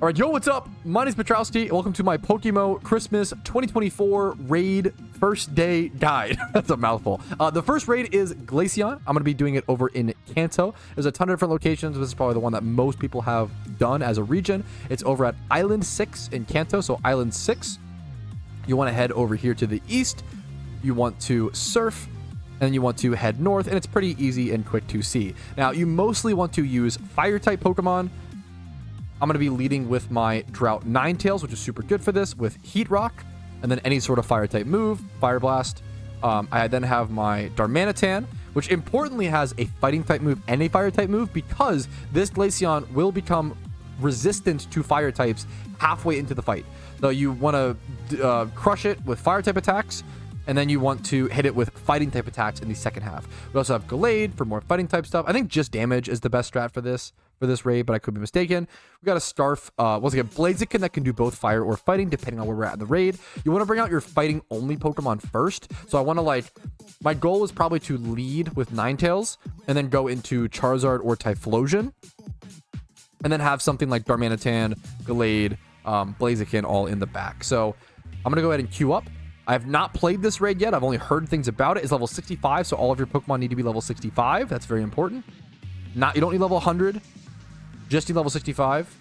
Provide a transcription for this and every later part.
All right, yo, what's up? My name is Patrouski. Welcome to my PokeMMO Christmas 2024 raid first day guide. That's a mouthful. The first raid is Glaceon. I'm going to be doing it over in Kanto. There's a ton of different locations. This is probably the one that most people have done as a region. It's over at Island 6 in Kanto. So Island 6, you want to head over here to the east. You want to surf, and then you want to head north, and it's pretty easy and quick to see. Now, you mostly want to use fire-type Pokemon. I'm going to be leading with my Drought Ninetales, which is super good for this, with Heat Rock, and then any sort of fire-type move, Fire Blast. I then have my Darmanitan, which importantly has a fighting-type move and a fire-type move, because this Glaceon will become resistant to fire types halfway into the fight. So you want to crush it with fire-type attacks, and then you want to hit it with fighting-type attacks in the second half. We also have Gallade for more fighting-type stuff. I think just damage is the best strat for this raid, but I could be mistaken. We got a Starf, once again, Blaziken that can do both fire or fighting, depending on where we're at in the raid. You want to bring out your fighting-only Pokemon first. So I want to, my goal is probably to lead with Ninetales, and then go into Charizard or Typhlosion, and then have something like Darmanitan, Gallade, Blaziken all in the back. So I'm going to go ahead and queue up. I have not played this raid yet. I've only heard things about it. It's level 65, so all of your Pokemon need to be level 65. That's very important. You don't need level 100. Just need level 65.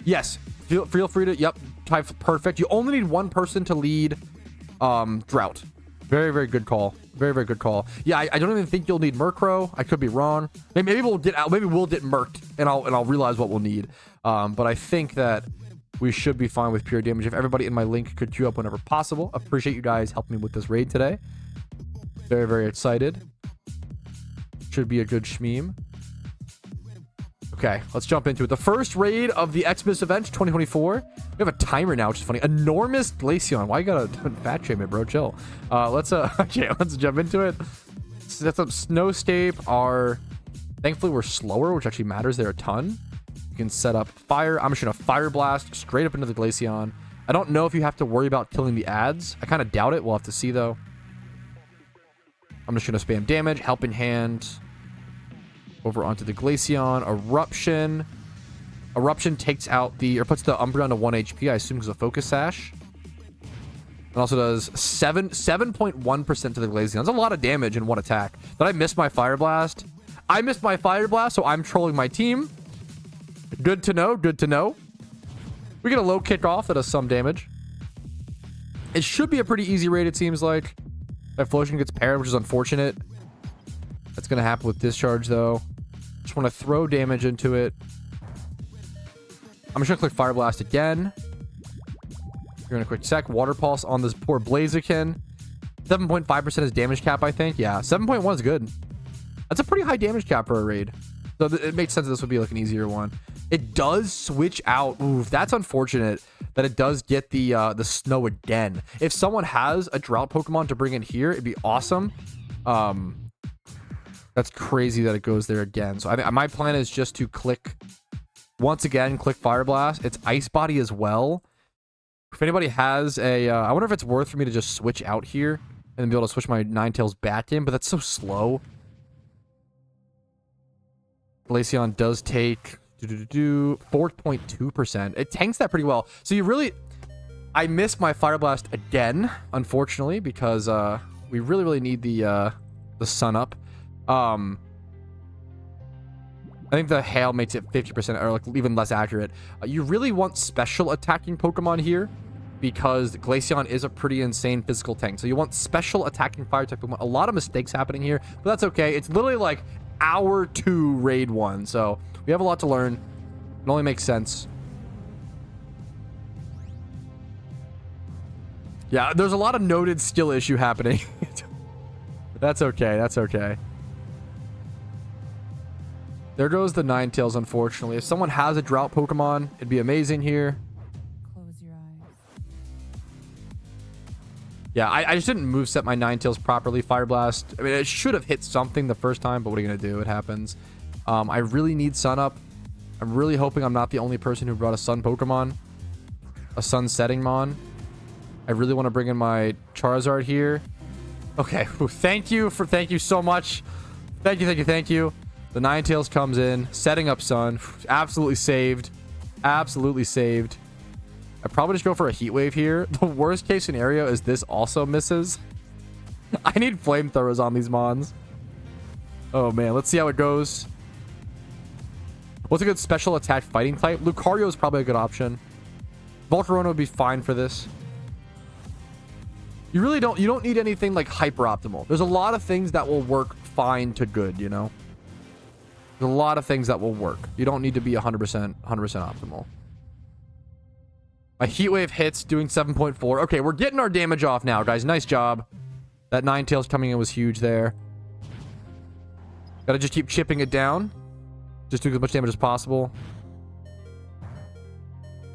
Yes, feel free to, type perfect. You only need one person to lead Drought. Very, very good call. Very, very good call. Yeah, I don't even think you'll need Murkrow. I could be wrong. Maybe we'll get Murked, and I'll realize what we'll need. But I think that we should be fine with pure damage. If everybody in my link could queue up whenever possible. Appreciate you guys helping me with this raid today. Very, very excited. Should be a good shmeem. Okay, let's jump into it. The first raid of the Xmas event 2024. We have a timer now, which is funny. Enormous Glaceon. Why you gotta fat shame it, bro? Chill. Let's jump into it. That's up. Snowstape thankfully we're slower, which actually matters there a ton. You can set up fire. I'm just gonna Fire Blast straight up into the Glaceon. I don't know if you have to worry about killing the ads. I kind of doubt it. We'll have to see though. I'm just gonna spam damage, Helping Hand. Over onto the Glaceon. Eruption takes out puts the Umbreon to 1 HP, I assume because of Focus Sash. It also does 7.1% to the Glaceon. That's a lot of damage in one attack. Did I miss my Fire Blast? I missed my Fire Blast, so I'm trolling my team. Good to know. Good to know. We get a low kickoff that does some damage. It should be a pretty easy raid, it seems like. Typhlosion gets paired, which is unfortunate. That's going to happen with Discharge, though. Just want to throw damage into it. I'm just going to click Fire Blast again. We're going to quick check. Water Pulse on this poor Blaziken. 7.5% is damage cap, I think. Yeah, 7.1 is good. That's a pretty high damage cap for a raid. So it makes sense that this would be like an easier one. It does switch out. Ooh, that's unfortunate that it does get the snow again. If someone has a Drought Pokemon to bring in here, it'd be awesome. That's crazy that it goes there again. So I think my plan is just to click Fire Blast. It's Ice Body as well. If anybody has I wonder if it's worth for me to just switch out here and then be able to switch my Ninetales back in, but that's so slow. Glaceon does take 4.2%. It tanks that pretty well. So I missed my Fire Blast again, unfortunately, because we really need the sun up. I think the hail makes it 50% or like even less accurate. You really want special attacking Pokemon here because Glaceon is a pretty insane physical tank. So you want special attacking fire type Pokemon. A lot of mistakes happening here, but that's okay. It's literally like hour 2 raid 1. So we have a lot to learn. It only makes sense. Yeah, there's a lot of noted skill issue happening. That's okay. That's okay. There goes the Ninetales, unfortunately. If someone has a Drought Pokemon, it'd be amazing here. Close your eyes. Yeah, I just didn't moveset my Ninetales properly. Fire Blast. I mean, it should have hit something the first time, but what are you going to do? It happens. I really need Sun Up. I'm really hoping I'm not the only person who brought a Sun Pokemon. A Sun Setting Mon. I really want to bring in my Charizard here. Okay. Thank you so much. Thank you. The Ninetales comes in, setting up Sun. Absolutely saved. Absolutely saved. I'd probably just go for a heat wave here. The worst case scenario is this also misses. I need flamethrowers on these mons. Oh man, let's see how it goes. What's a good special attack fighting type? Lucario is probably a good option. Volcarona would be fine for this. You don't need anything like hyper optimal. There's a lot of things that will work fine to good, you know? There's a lot of things that will work. You don't need to be 100% optimal. My heat wave hits doing 7.4. Okay, we're getting our damage off now, guys. Nice job. That Ninetales coming in was huge there. Gotta just keep chipping it down. Just do as much damage as possible.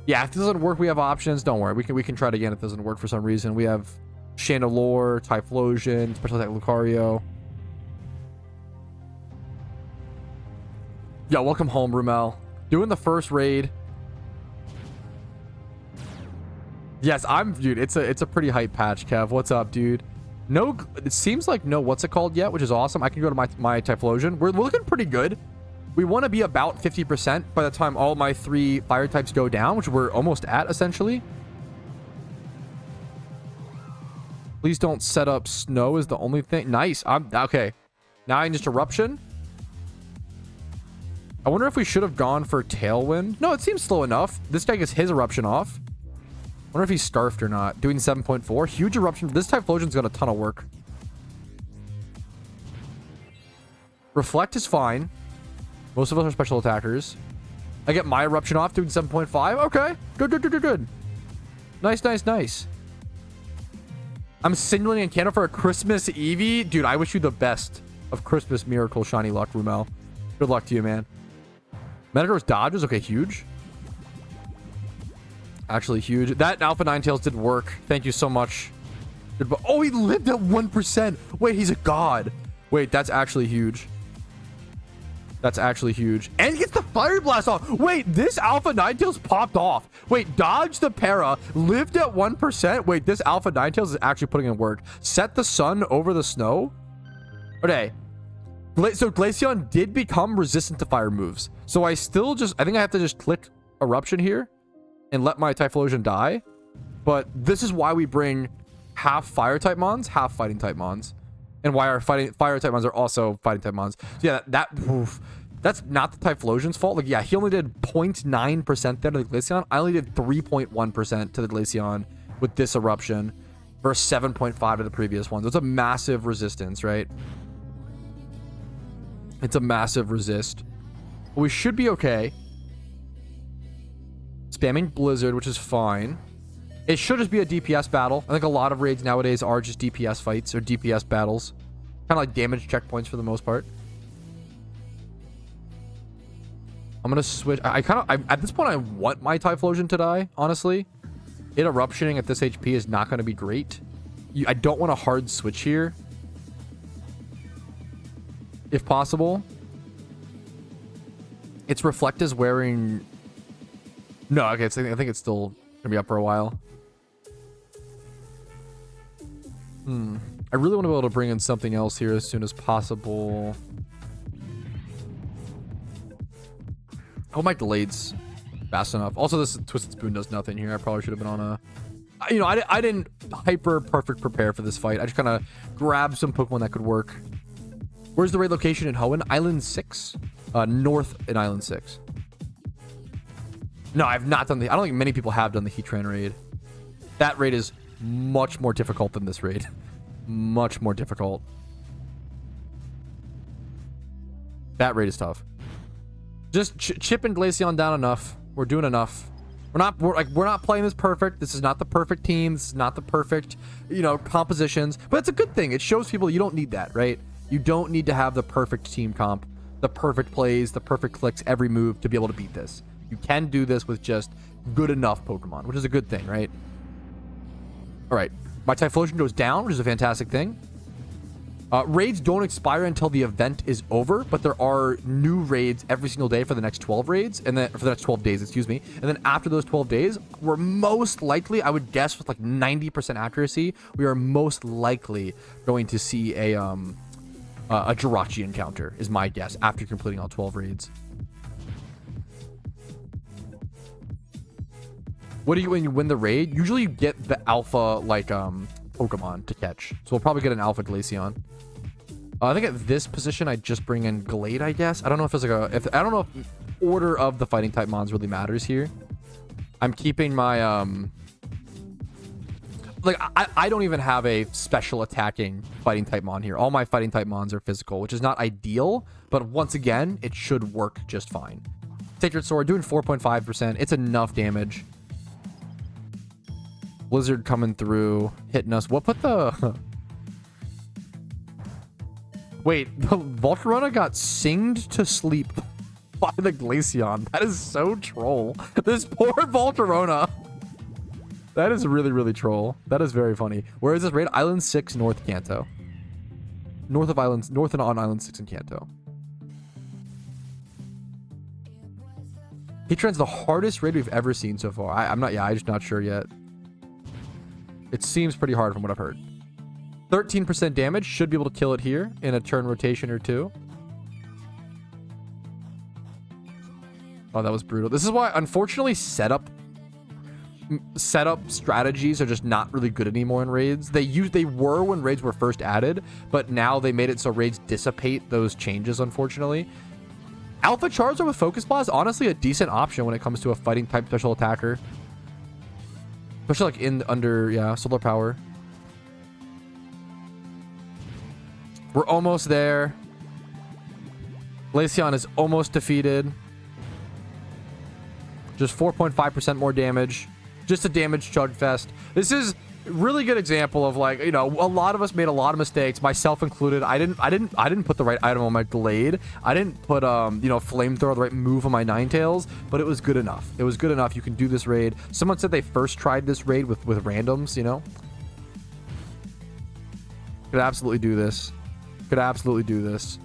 Yeah, if this doesn't work, we have options. Don't worry. We can try it again if it doesn't work for some reason. We have Chandelure, Typhlosion, Special Attack Lucario. Yo, welcome home, Rumel. Doing the first raid. Yes, dude, it's a pretty hype patch, Kev. What's up, dude? No, it seems like no what's it called yet, which is awesome. I can go to my Typhlosion. We're looking pretty good. We want to be about 50% by the time all my 3 fire types go down, which we're almost at, essentially. Please don't set up snow is the only thing. Nice. Okay. Now I can just Eruption. I wonder if we should have gone for Tailwind. No, it seems slow enough. This guy gets his Eruption off. I wonder if he's Starfed or not. Doing 7.4. Huge Eruption. This Typhlosion's got a ton of work. Reflect is fine. Most of us are special attackers. I get my Eruption off doing 7.5. Okay. Good. Nice. I'm signaling in Canada for a Christmas Eevee. Dude, I wish you the best of Christmas Miracle Shiny Luck, Rumel. Good luck to you, man. Metagross dodges. Okay, huge. Actually huge. That Alpha Ninetales did work. Thank you so much. Oh, he lived at 1%. Wait, he's a god. Wait, that's actually huge. That's actually huge. And he gets the Fire Blast off. Wait, this Alpha Ninetales popped off. Wait, dodge the para. Lived at 1%. Wait, this Alpha Ninetales is actually putting in work. Set the sun over the snow. Okay. So Glaceon did become resistant to fire moves. So I think I have to just click Eruption here and let my Typhlosion die. But this is why we bring half fire type mons, half fighting type mons. And why our fire type mons are also fighting type mons. So yeah, that's not the Typhlosion's fault. Like, yeah, he only did 0.9% there to the Glaceon. I only did 3.1% to the Glaceon with this Eruption versus 7.5 to the previous one. So it's a massive resistance, right? It's a massive resist. But we should be okay. Spamming Blizzard, which is fine. It should just be a DPS battle. I think a lot of raids nowadays are just DPS fights or DPS battles. Kind of like damage checkpoints for the most part. I'm going to switch. At this point, I want my Typhlosion to die, honestly. It Eruptioning at this HP is not going to be great. I don't want a hard switch here. If possible. Its Reflect is wearing... No, okay. I think it's still going to be up for a while. I really want to be able to bring in something else here as soon as possible. I hope my delayed's fast enough. Also, this Twisted Spoon does nothing here. I probably should have been on a... You know, I didn't hyper perfect prepare for this fight. I just kind of grabbed some Pokemon that could work. Where's the raid location in Hoenn? Island 6? North in Island 6. No, I've not done the... I don't think many people have done the Heatran raid. That raid is much more difficult than this raid. Much more difficult. That raid is tough. Just chipping Glaceon down enough. We're doing enough. We're not playing this perfect. This is not the perfect team. This is not the perfect, compositions. But it's a good thing. It shows people you don't need that, right? You don't need to have the perfect team comp, the perfect plays, the perfect clicks, every move to be able to beat this. You can do this with just good enough Pokemon, which is a good thing, right? All right. My Typhlosion goes down, which is a fantastic thing. Raids don't expire until the event is over, but there are new raids every single day for the next 12 raids, and then for the next 12 days, excuse me. And then after those 12 days, we're most likely, I would guess with like 90% accuracy, we are most likely going to see a Jirachi encounter, is my guess, after completing all 12 raids. What do you when you win the raid? Usually you get the alpha like Pokemon to catch. So we'll probably get an alpha Glaceon. I think at this position I just bring in Glade, I guess. I don't know if it's like I don't know if order of the fighting type mons really matters here. I'm keeping my like I don't even have a special attacking fighting type mon here. All my fighting type mons are physical, which is not ideal, but once again, it should work just fine. Sacred Sword doing 4.5%. It's enough damage. Blizzard coming through, hitting us. What put the... Wait, the Volcarona got singed to sleep by the Glaceon. That is so troll. This poor Volcarona. That is really, really troll. That is very funny. Where is this raid? Island 6, North Kanto. North and on Island 6 in Kanto. Heatran's the hardest raid we've ever seen so far. I'm just not sure yet. It seems pretty hard from what I've heard. 13% damage. Should be able to kill it here in a turn rotation or two. Oh, that was brutal. This is why, unfortunately, setup strategies are just not really good anymore in raids. They were when raids were first added, but now they made it so raids dissipate those changes, unfortunately. Alpha Charizard with Focus Blast, honestly a decent option when it comes to a fighting type special attacker. Especially like under solar power. We're almost there. Glaceon is almost defeated. Just 4.5% more damage. Just a damage chug fest. This is a really good example of, like, you know, a lot of us made a lot of mistakes, myself included. I didn't put the right item on my Glade. I didn't put you know, Flamethrower, the right move on my Ninetales, but it was good enough. It was good enough. You can do this raid. Someone said they first tried this raid with randoms, you know. Could absolutely do this. Could absolutely do this.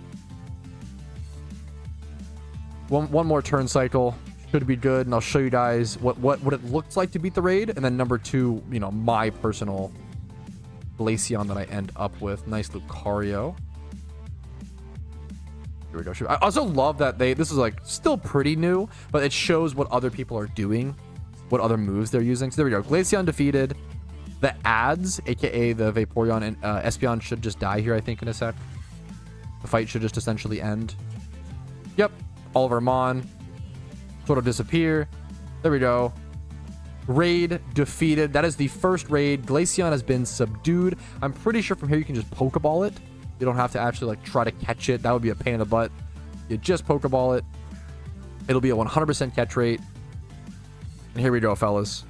One more turn cycle. Should be good, and I'll show you guys what it looks like to beat the raid, and then number 2, you know, my personal Glaceon that I end up with. Nice Lucario. Here we go. I also love that this is like still pretty new, but it shows what other people are doing, what other moves they're using. So there we go. Glaceon defeated. The ads, aka the Vaporeon and Espeon, should just die here, I think, in a sec. The fight should just essentially end. Yep. All of our Mon sort of disappear. There we go. Raid defeated. That is the first raid. Glaceon has been subdued. I'm pretty sure from here you can just Pokeball it. You don't have to actually like try to catch it. That would be a pain in the butt. You just Pokeball it. It'll be a 100% catch rate. And here we go, fellas.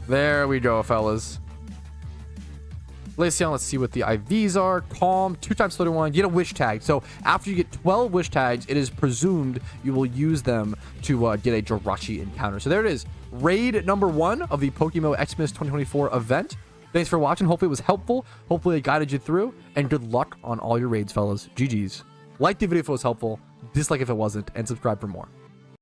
There we go, fellas. Glaceon, let's see what the IVs are. Calm, 2x 31. You get a wish tag. So after you get 12 wish tags, it is presumed you will use them to get a Jirachi encounter. So there it is. Raid number 1 of the PokeMMO Xmas 2024 event. Thanks for watching. Hopefully it was helpful. Hopefully it guided you through. And good luck on all your raids, fellas. GG's. Like the video if it was helpful. Dislike if it wasn't. And subscribe for more.